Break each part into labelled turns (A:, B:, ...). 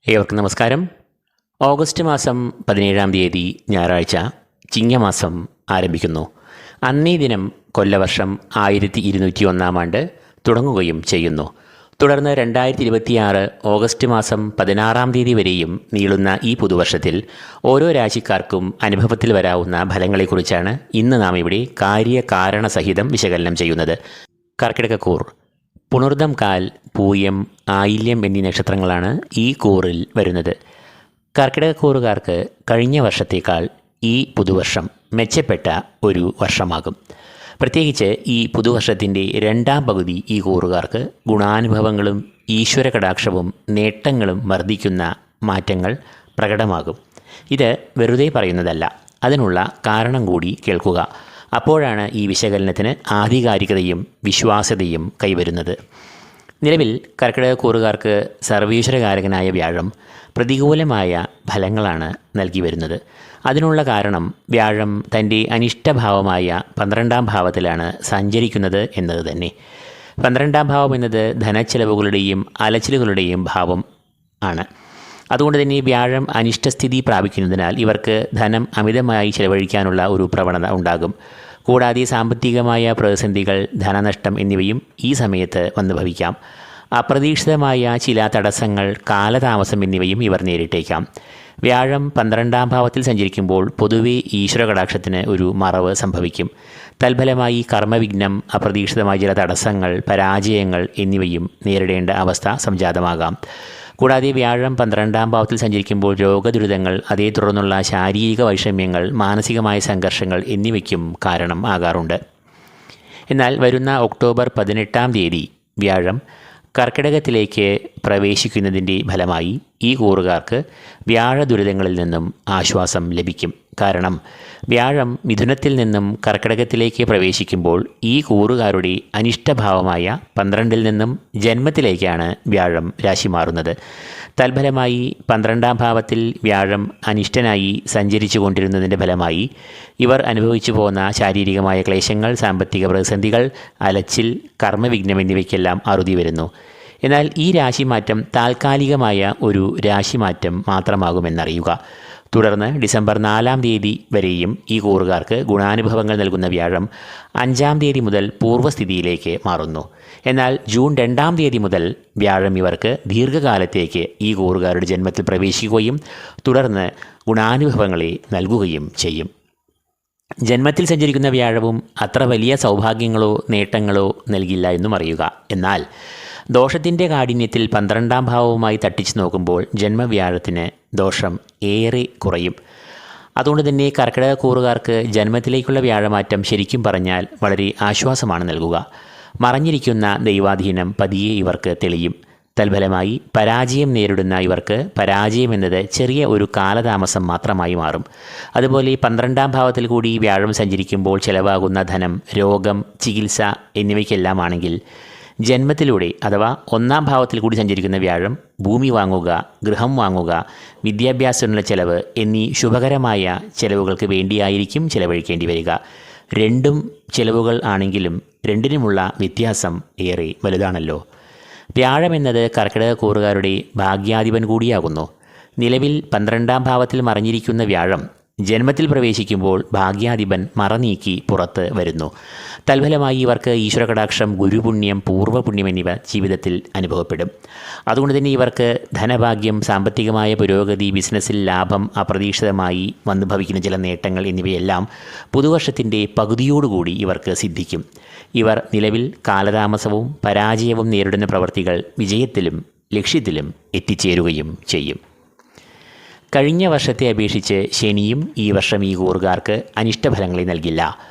A: ഏവർക്കും നമസ്കാരം. ഓഗസ്റ്റ് മാസം 17-ാം തീയതി ഞായറാഴ്ച ചിങ്ങമാസം ആരംഭിക്കുന്നു. അന്നേ ദിനം കൊല്ലവർഷം 1201 ആണ്ട് തുടങ്ങുകയും ചെയ്യുന്നു. തുടർന്ന് 2026 ഓഗസ്റ്റ് മാസം 16-ാം തീയതി വരെയും നീളുന്ന ഈ പുതുവർഷത്തിൽ ഓരോ രാശിക്കാർക്കും അനുഭവത്തിൽ വരാവുന്ന ഫലങ്ങളെക്കുറിച്ചാണ് ഇന്ന് നാം ഇവിടെ കാര്യകാരണസഹിതം വിശകലനം ചെയ്യുന്നത്. കർക്കിടകക്കൂർ പുണർദം കാൽ, പൂയം, ആയില്യം എന്നീ നക്ഷത്രങ്ങളാണ് ഈ കൂറിൽ വരുന്നത്. കർക്കിടകക്കൂറുകാർക്ക് കഴിഞ്ഞ വർഷത്തേക്കാൾ ഈ പുതുവർഷം മെച്ചപ്പെട്ട ഒരു വർഷമാകും. പ്രത്യേകിച്ച് ഈ പുതുവർഷത്തിൻ്റെ രണ്ടാം പകുതി ഈ കൂറുകാർക്ക് ഗുണാനുഭവങ്ങളും ഈശ്വര കടാക്ഷവും നേട്ടങ്ങളും വർദ്ധിക്കുന്ന മാറ്റങ്ങൾ പ്രകടമാകും. ഇത് വെറുതെ പറയുന്നതല്ല, അതിനുള്ള കാരണം കൂടി കേൾക്കുക. അപ്പോഴാണ് ഈ വിശകലനത്തിന് ആധികാരികതയും വിശ്വാസ്യതയും കൈവരുന്നത്. നിലവിൽ കർക്കിടകക്കൂറുകാർക്ക് സർവീശ്വരകാരകനായ വ്യാഴം പ്രതികൂലമായ ഫലങ്ങളാണ് നൽകി വരുന്നത്. അതിനുള്ള കാരണം വ്യാഴം തൻ്റെ അനിഷ്ടഭാവമായ 12-ാം ഭാവത്തിലാണ് സഞ്ചരിക്കുന്നത് എന്നത് തന്നെ. 12-ാം ഭാവം എന്നത് ധനച്ചെലവുകളുടെയും അലച്ചിലുകളുടെയും ഭാവം ആണ്. അതുകൊണ്ട് തന്നെ വ്യാഴം അനിഷ്ടസ്ഥിതി പ്രാപിക്കുന്നതിനാൽ ഇവർക്ക് ധനം അമിതമായി ചെലവഴിക്കാനുള്ള ഒരു പ്രവണത ഉണ്ടാകും. കൂടാതെ സാമ്പത്തികമായ പ്രതിസന്ധികൾ, ധനനഷ്ടം എന്നിവയും ഈ സമയത്ത് വന്നു ഭവിക്കാം. അപ്രതീക്ഷിതമായ ചില തടസ്സങ്ങൾ, കാലതാമസം എന്നിവയും ഇവർ നേരിട്ടേക്കാം. വ്യാഴം 12-ാം ഭാവത്തിൽ സഞ്ചരിക്കുമ്പോൾ പൊതുവെ ഈശ്വര കടാക്ഷത്തിന് ഒരു മറവ് സംഭവിക്കും. തൽഫലമായി കർമ്മവിഘ്നം, അപ്രതീക്ഷിതമായ ചില തടസ്സങ്ങൾ, പരാജയങ്ങൾ എന്നിവയും നേരിടേണ്ട അവസ്ഥ സംജാതമാകാം. കൂടാതെ വ്യാഴം 12-ാം ഭാവത്തിൽ സഞ്ചരിക്കുമ്പോൾ രോഗദുരിതങ്ങൾ, അതേ തുടർന്നുള്ള ശാരീരിക വൈഷമ്യങ്ങൾ, മാനസികമായ സംഘർഷങ്ങൾ എന്നിവയ്ക്കും കാരണം ആകാറുണ്ട്. എന്നാൽ വരുന്ന ഒക്ടോബർ 18-ാം തീയതി വ്യാഴം കർക്കിടകത്തിലേക്ക് പ്രവേശിക്കുന്നതിൻ്റെ ഫലമായി ഈ കൂറുകാർക്ക് വ്യാഴദുരിതങ്ങളിൽ നിന്നും ആശ്വാസം ലഭിക്കും. കാരണം വ്യാഴം മിഥുനത്തിൽ നിന്നും കർക്കിടകത്തിലേക്ക് പ്രവേശിക്കുമ്പോൾ ഈ കൂറുകാരുടെ അനിഷ്ടഭാവമായ 12-ൽ നിന്നും ജന്മത്തിലേക്കാണ് വ്യാഴം രാശി മാറുന്നത്. തൽഫലമായി 12-ാം ഭാവത്തിൽ വ്യാഴം അനിഷ്ടനായി സഞ്ചരിച്ചു കൊണ്ടിരുന്നതിൻ്റെ ഫലമായി ഇവർ അനുഭവിച്ചു പോകുന്ന ശാരീരികമായ ക്ലേശങ്ങൾ, സാമ്പത്തിക പ്രതിസന്ധികൾ, അലച്ചിൽ, കർമ്മവിഘ്നം എന്നിവയ്ക്കെല്ലാം അറുതി വരുന്നു. എന്നാൽ ഈ രാശിമാറ്റം താൽക്കാലികമായ ഒരു രാശിമാറ്റം മാത്രമാകുമെന്നറിയുക. തുടർന്ന് ഡിസംബർ 4-ാം തീയതി വരെയും ഈ കൂറുകാർക്ക് ഗുണാനുഭവങ്ങൾ നൽകുന്ന വ്യാഴം 5-ാം തീയതി മുതൽ പൂർവ്വസ്ഥിതിയിലേക്ക് മാറുന്നു. എന്നാൽ ജൂൺ 2-ാം തീയതി മുതൽ വ്യാഴം ഇവർക്ക് ദീർഘകാലത്തേക്ക് ഈ കൂറുകാരുടെ ജന്മത്തിൽ പ്രവേശിക്കുകയും തുടർന്ന് ഗുണാനുഭവങ്ങളെ നൽകുകയും ചെയ്യും. ജന്മത്തിൽ സഞ്ചരിക്കുന്ന വ്യാഴവും അത്ര വലിയ സൗഭാഗ്യങ്ങളോ നേട്ടങ്ങളോ നൽകില്ല എന്നും അറിയുക. എന്നാൽ ദോഷത്തിൻ്റെ കാഠിന്യത്തിൽ 12-ാം ഭാവവുമായി തട്ടിച്ചു നോക്കുമ്പോൾ ജന്മവ്യാഴത്തിന് ദോഷം ഏറെ കുറയും. അതുകൊണ്ട് തന്നെ കർക്കിടകക്കൂറുകാർക്ക് ജന്മത്തിലേക്കുള്ള വ്യാഴമാറ്റം ശരിക്കും പറഞ്ഞാൽ വളരെ ആശ്വാസമാണ് നൽകുക. മറഞ്ഞിരിക്കുന്ന ദൈവാധീനം പതിയെ ഇവർക്ക് തെളിയും. തൽഫലമായി പരാജയം നേരിടുന്ന ഇവർക്ക് പരാജയം എന്നത് ചെറിയ ഒരു കാലതാമസം മാത്രമായി മാറും. അതുപോലെ 12-ാം ഭാവത്തിൽ കൂടി വ്യാഴം സഞ്ചരിക്കുമ്പോൾ ചിലവാകുന്ന ധനം, രോഗം, ചികിത്സ എന്നിവയ്ക്കെല്ലാമാണെങ്കിൽ ജന്മത്തിലൂടെ അഥവാ 1-ാം ഭാവത്തിൽ കൂടി സഞ്ചരിക്കുന്ന വ്യാഴം ഭൂമി വാങ്ങുക, ഗൃഹം വാങ്ങുക, വിദ്യാഭ്യാസത്തിനുള്ള ചെലവ് എന്നീ ശുഭകരമായ ചെലവുകൾക്ക് വേണ്ടിയായിരിക്കും ചെലവഴിക്കേണ്ടി വരിക. രണ്ടും ചെലവുകൾ ആണെങ്കിലും രണ്ടിനുമുള്ള വ്യത്യാസം ഏറെ വലുതാണല്ലോ. വ്യാഴം എന്നത് കർക്കിടകക്കൂറുകാരുടെ ഭാഗ്യാധിപൻ കൂടിയാകുന്നു. നിലവിൽ 12-ാം ഭാവത്തിൽ മറഞ്ഞിരിക്കുന്ന വ്യാഴം ജന്മത്തിൽ പ്രവേശിക്കുമ്പോൾ ഭാഗ്യാധിപൻ മറനീക്കി പുറത്ത് വരുന്നു. തൽഫലമായി ഇവർക്ക് ഈശ്വരകടാക്ഷം, ഗുരുപുണ്യം, പൂർവ്വപുണ്യം എന്നിവ ജീവിതത്തിൽ അനുഭവപ്പെടും. അതുകൊണ്ട് തന്നെ ഇവർക്ക് ധനഭാഗ്യം, സാമ്പത്തികമായ പുരോഗതി, ബിസിനസ്സിൽ ലാഭം, അപ്രതീക്ഷിതമായി വന്നു ഭവിക്കുന്ന ചില നേട്ടങ്ങൾ എന്നിവയെല്ലാം പുതുവർഷത്തിൻ്റെ പകുതിയോടുകൂടി ഇവർക്ക് സിദ്ധിക്കും. ഇവർ നിലവിൽ കാലതാമസവും പരാജയവും നേരിടുന്ന പ്രവൃത്തികൾ വിജയത്തിലും ലക്ഷ്യത്തിലും എത്തിച്ചേരുകയും ചെയ്യും. കഴിഞ്ഞ വർഷത്തെ അപേക്ഷിച്ച് ശനിയും ഈ വർഷം ഈ കൂറുകാർക്ക് അനിഷ്ടഫലങ്ങളെ നൽകില്ല.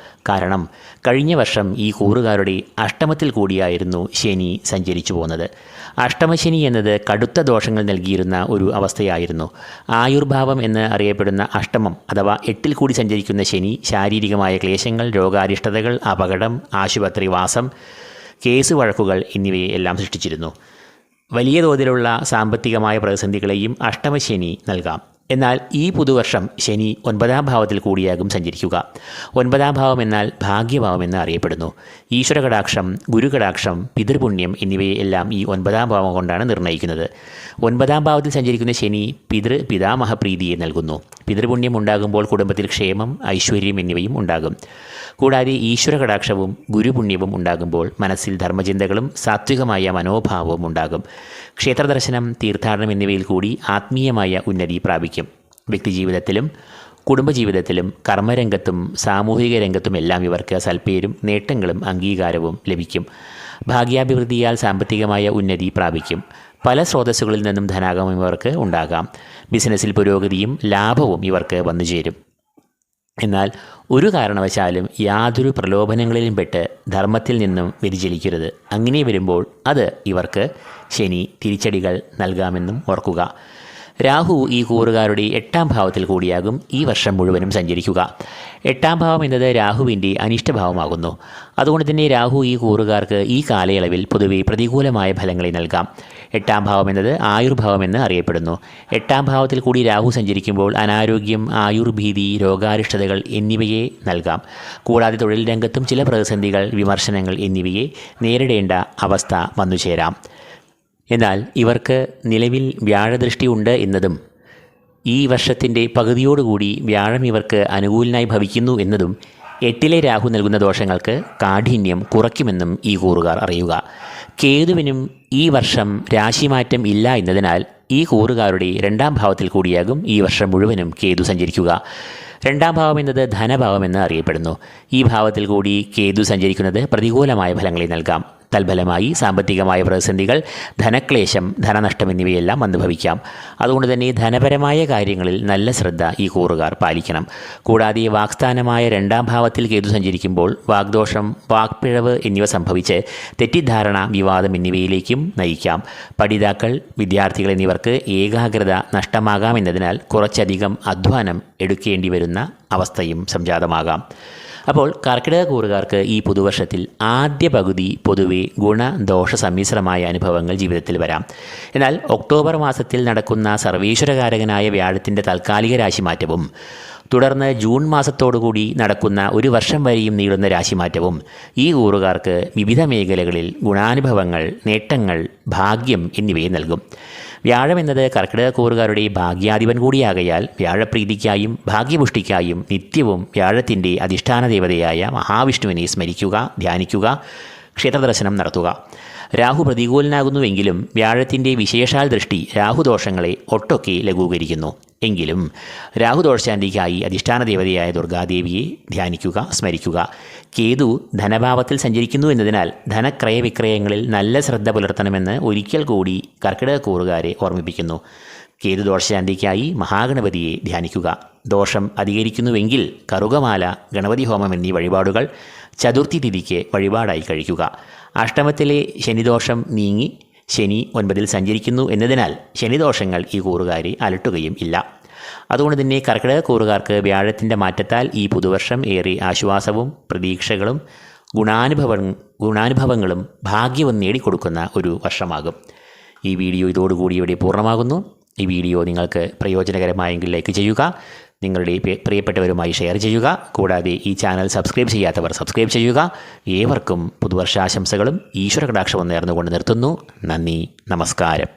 A: കാരണം കഴിഞ്ഞ വർഷം ഈ കൂറുകാരുടെ അഷ്ടമത്തിൽ കൂടിയായിരുന്നു ശനി സഞ്ചരിച്ചു പോകുന്നത്. അഷ്ടമശനി എന്നത് കടുത്ത ദോഷങ്ങൾ നൽകിയിരുന്ന ഒരു അവസ്ഥയായിരുന്നു. ആയുർഭാവം എന്ന് അറിയപ്പെടുന്ന അഷ്ടമം അഥവാ 8-ൽ കൂടി സഞ്ചരിക്കുന്ന ശനി ശാരീരികമായ ക്ലേശങ്ങൾ, രോഗാരിഷ്ടതകൾ, അപകടം, ആശുപത്രിവാസം, കേസ് വഴക്കുകൾ എന്നിവയെല്ലാം സൃഷ്ടിച്ചിരുന്നു. വലിയ തോതിലുള്ള സാമ്പത്തികമായ പ്രതിസന്ധികളെയും അഷ്ടമശനി നൽകാം. എന്നാൽ ഈ പുതുവർഷം ശനി 9-ാം ഭാവത്തിൽ കൂടിയാകും സഞ്ചരിക്കുക. 9-ാം ഭാവം എന്നാൽ ഭാഗ്യഭാവം എന്ന് അറിയപ്പെടുന്നു. ഈശ്വരകടാക്ഷം, ഗുരുകടാക്ഷം, പിതൃപുണ്യം എന്നിവയെല്ലാം ഈ 9-ാം ഭാവം കൊണ്ടാണ് നിർണ്ണയിക്കുന്നത്. 9-ാം ഭാവത്തിൽ സഞ്ചരിക്കുന്ന ശനി പിതാമഹ പ്രീതിയെ നൽകുന്നു. പിതൃപുണ്യം ഉണ്ടാകുമ്പോൾ കുടുംബത്തിൽ ക്ഷേമം, ഐശ്വര്യം എന്നിവയും ഉണ്ടാകും. കൂടാതെ ഈശ്വരകടാക്ഷവും ഗുരുപുണ്യവും ഉണ്ടാകുമ്പോൾ മനസ്സിൽ ധർമ്മചിന്തകളും സാത്വികമായ മനോഭാവവും ഉണ്ടാകും. ക്ഷേത്രദർശനം, തീർത്ഥാടനം എന്നിവയിൽ കൂടി ആത്മീയമായ ഉന്നതി പ്രാപിക്കും. വ്യക്തിജീവിതത്തിലും കുടുംബജീവിതത്തിലും കർമ്മരംഗത്തും സാമൂഹിക രംഗത്തുമെല്ലാം ഇവർക്ക് സൽപ്പേരും നേട്ടങ്ങളും അംഗീകാരവും ലഭിക്കും. ഭാഗ്യാഭിവൃദ്ധിയാൽ സാമ്പത്തികമായ ഉന്നതി പ്രാപിക്കും. പല സ്രോതസ്സുകളിൽ നിന്നും ധനാഗമം ഇവർക്ക് ഉണ്ടാകാം. ബിസിനസ്സിൽ പുരോഗതിയും ലാഭവും ഇവർക്ക് വന്നുചേരും. എന്നാൽ ഒരു കാരണവശാലും യാതൊരു പ്രലോഭനങ്ങളിലും പെട്ട് ധർമ്മത്തിൽ നിന്നും വ്യതിചലിക്കരുത്. അങ്ങനെ വരുമ്പോൾ അത് ഇവർക്ക് ശനി തിരിച്ചടികൾ നൽകാമെന്നും ഓർക്കുക. രാഹു ഈ കൂറുകാരുടെ 8-ാം ഭാവത്തിൽ കൂടിയാകും ഈ വർഷം മുഴുവനും സഞ്ചരിക്കുക. 8-ാം ഭാവം എന്നത് രാഹുവിൻ്റെ അനിഷ്ടഭാവമാകുന്നു. അതുകൊണ്ട് തന്നെ രാഹു ഈ കൂറുകാർക്ക് ഈ കാലയളവിൽ പൊതുവെ പ്രതികൂലമായ ഫലങ്ങളെ നൽകാം. 8-ാം ഭാവം എന്നത് ആയുർഭാവം എന്ന് അറിയപ്പെടുന്നു. 8-ാം ഭാവത്തിൽ കൂടി രാഹു സഞ്ചരിക്കുമ്പോൾ അനാരോഗ്യം, ആയുർഭീതി, രോഗാരിഷ്ടതകൾ എന്നിവയെ നൽകാം. കൂടാതെ തൊഴിൽ രംഗത്തും ചില പ്രതിസന്ധികൾ, വിമർശനങ്ങൾ എന്നിവയെ നേരിടേണ്ട അവസ്ഥ വന്നുചേരാം. എന്നാൽ ഇവർക്ക് നിലവിൽ വ്യാഴദൃഷ്ടി ഉണ്ട് എന്നതും ഈ വർഷത്തിൻ്റെ പകുതിയോടുകൂടി വ്യാഴം ഇവർക്ക് അനുകൂലനായി ഭവിക്കുന്നു എന്നതും 8-ലെ രാഹു നൽകുന്ന ദോഷങ്ങൾക്ക് കാഠിന്യം കുറയ്ക്കുമെന്നും ഈ കൂറുകാർ അറിയുക. കേതുവിനും ഈ വർഷം രാശിമാറ്റം ഇല്ല എന്നതിനാൽ ഈ കൂറുകാരുടെ 2-ാം ഭാവത്തിൽ കൂടിയാകും ഈ വർഷം മുഴുവനും കേതു സഞ്ചരിക്കുക. 2-ാം ഭാവം എന്നത് ധനഭാവം എന്ന് അറിയപ്പെടുന്നു. ഈ ഭാവത്തിൽ കൂടി കേതു സഞ്ചരിക്കുന്നത് പ്രതികൂലമായ ഫലങ്ങളെ നൽകാം. തൽഫലമായി സാമ്പത്തികമായ പ്രതിസന്ധികൾ, ധനക്ലേശം, ധനനഷ്ടം എന്നിവയെല്ലാം വന്നുഭവിക്കാം. അതുകൊണ്ട് തന്നെ ധനപരമായ കാര്യങ്ങളിൽ നല്ല ശ്രദ്ധ ഈ കൂറുകാർ പാലിക്കണം. കൂടാതെ വാക്സ്ഥാനമായ 2-ാം ഭാവത്തിൽ കേതു സഞ്ചരിക്കുമ്പോൾ വാഗ്ദോഷം, വാക്പിഴവ് എന്നിവ സംഭവിച്ച് തെറ്റിദ്ധാരണ, വിവാദം എന്നിവയിലേക്കും നയിക്കാം. പഠിതാക്കൾ, വിദ്യാർത്ഥികൾ എന്നിവർക്ക് ഏകാഗ്രത നഷ്ടമാകാമെന്നതിനാൽ കുറച്ചധികം അധ്വാനം എടുക്കേണ്ടി വരുന്ന അവസ്ഥയും സംജാതമാകാം. അപ്പോൾ കർക്കിടക കൂറുകാർക്ക് ഈ പുതുവർഷത്തിൽ ആദ്യ പകുതി പൊതുവെ ഗുണദോഷ സമ്മിശ്രമായ അനുഭവങ്ങൾ ജീവിതത്തിൽ വരാം. എന്നാൽ ഒക്ടോബർ മാസത്തിൽ നടക്കുന്ന സർവീശ്വരകാരകനായ വ്യാഴത്തിൻ്റെ താൽക്കാലിക രാശിമാറ്റവും തുടർന്ന് ജൂൺ മാസത്തോടുകൂടി നടക്കുന്ന ഒരു വർഷം വരെയും നീളുന്ന രാശിമാറ്റവും ഈ കൂറുകാർക്ക് വിവിധ മേഖലകളിൽ ഗുണാനുഭവങ്ങൾ, നേട്ടങ്ങൾ, ഭാഗ്യം എന്നിവയെ നൽകും. വ്യാഴം എന്നത് കർക്കിടക കൂറുകാരുടെ ഭാഗ്യാധിപൻ കൂടിയാകയാൽ വ്യാഴപ്രീതിക്കായും ഭാഗ്യപുഷ്ടിക്കായും നിത്യവും വ്യാഴത്തിൻ്റെ അധിഷ്ഠാന ദേവതയായ മഹാവിഷ്ണുവിനെ സ്മരിക്കുക, ധ്യാനിക്കുക, ക്ഷേത്രദർശനം നടത്തുക. രാഹു പ്രതികൂലനാകുന്നുവെങ്കിലും വ്യാഴത്തിൻ്റെ വിശേഷാൽ ദൃഷ്ടി രാഹുദോഷങ്ങളെ ഒട്ടൊക്കെ ലഘൂകരിക്കുന്നു. എങ്കിലും രാഹുദോഷശാന്തിക്കായി അധിഷ്ഠാന ദേവതയായ ദുർഗാദേവിയെ ധ്യാനിക്കുക, സ്മരിക്കുക. കേതു ധനഭാവത്തിൽ സഞ്ചരിക്കുന്നു എന്നതിനാൽ ധനക്രയവിക്രയങ്ങളിൽ നല്ല ശ്രദ്ധ പുലർത്തണമെന്ന് ഒരിക്കൽ കൂടി കർക്കിടക കൂറുകാരെ ഓർമ്മിപ്പിക്കുന്നു. കേതു ദോഷശാന്തിക്കായി മഹാഗണപതിയെ ധ്യാനിക്കുക. ദോഷം അധികരിക്കുന്നുവെങ്കിൽ കറുകമാല, ഗണപതി ഹോമം എന്നീ വഴിപാടുകൾ ചതുർത്ഥി തിഥിക്ക് വഴിപാടായി കഴിക്കുക. അഷ്ടമത്തിലെ ശനിദോഷം നീങ്ങി ശനി 9-ൽ സഞ്ചരിക്കുന്നു എന്നതിനാൽ ശനിദോഷങ്ങൾ ഈ കൂറുകാരെ അലട്ടുകയും ഇല്ല. അതുകൊണ്ട് തന്നെ കർക്കിടക കൂറുകാർക്ക് വ്യാഴത്തിൻ്റെ മാറ്റത്താൽ ഈ പുതുവർഷം ഏറെ ആശ്വാസവും പ്രതീക്ഷകളും ഗുണാനുഭവങ്ങളും ഭാഗ്യവും നേടിക്കൊടുക്കുന്ന ഒരു വർഷമാകും. ഈ വീഡിയോ ഇതോടുകൂടി ഇവിടെ പൂർണ്ണമാകുന്നു. ഈ വീഡിയോ നിങ്ങൾക്ക് പ്രയോജനകരമായെങ്കിൽ ലൈക്ക് ചെയ്യുക, നിങ്ങളുടെ പ്രിയപ്പെട്ടവരുമായി ഷെയർ ചെയ്യുക. കൂടാതെ ഈ ചാനൽ സബ്സ്ക്രൈബ് ചെയ്യാത്തവർ സബ്സ്ക്രൈബ് ചെയ്യുക. ഏവർക്കും പുതുവർഷാശംസകളും ഈശ്വര കടാക്ഷവും നേർന്നുകൊണ്ട് നിർത്തുന്നു. നന്ദി, നമസ്കാരം.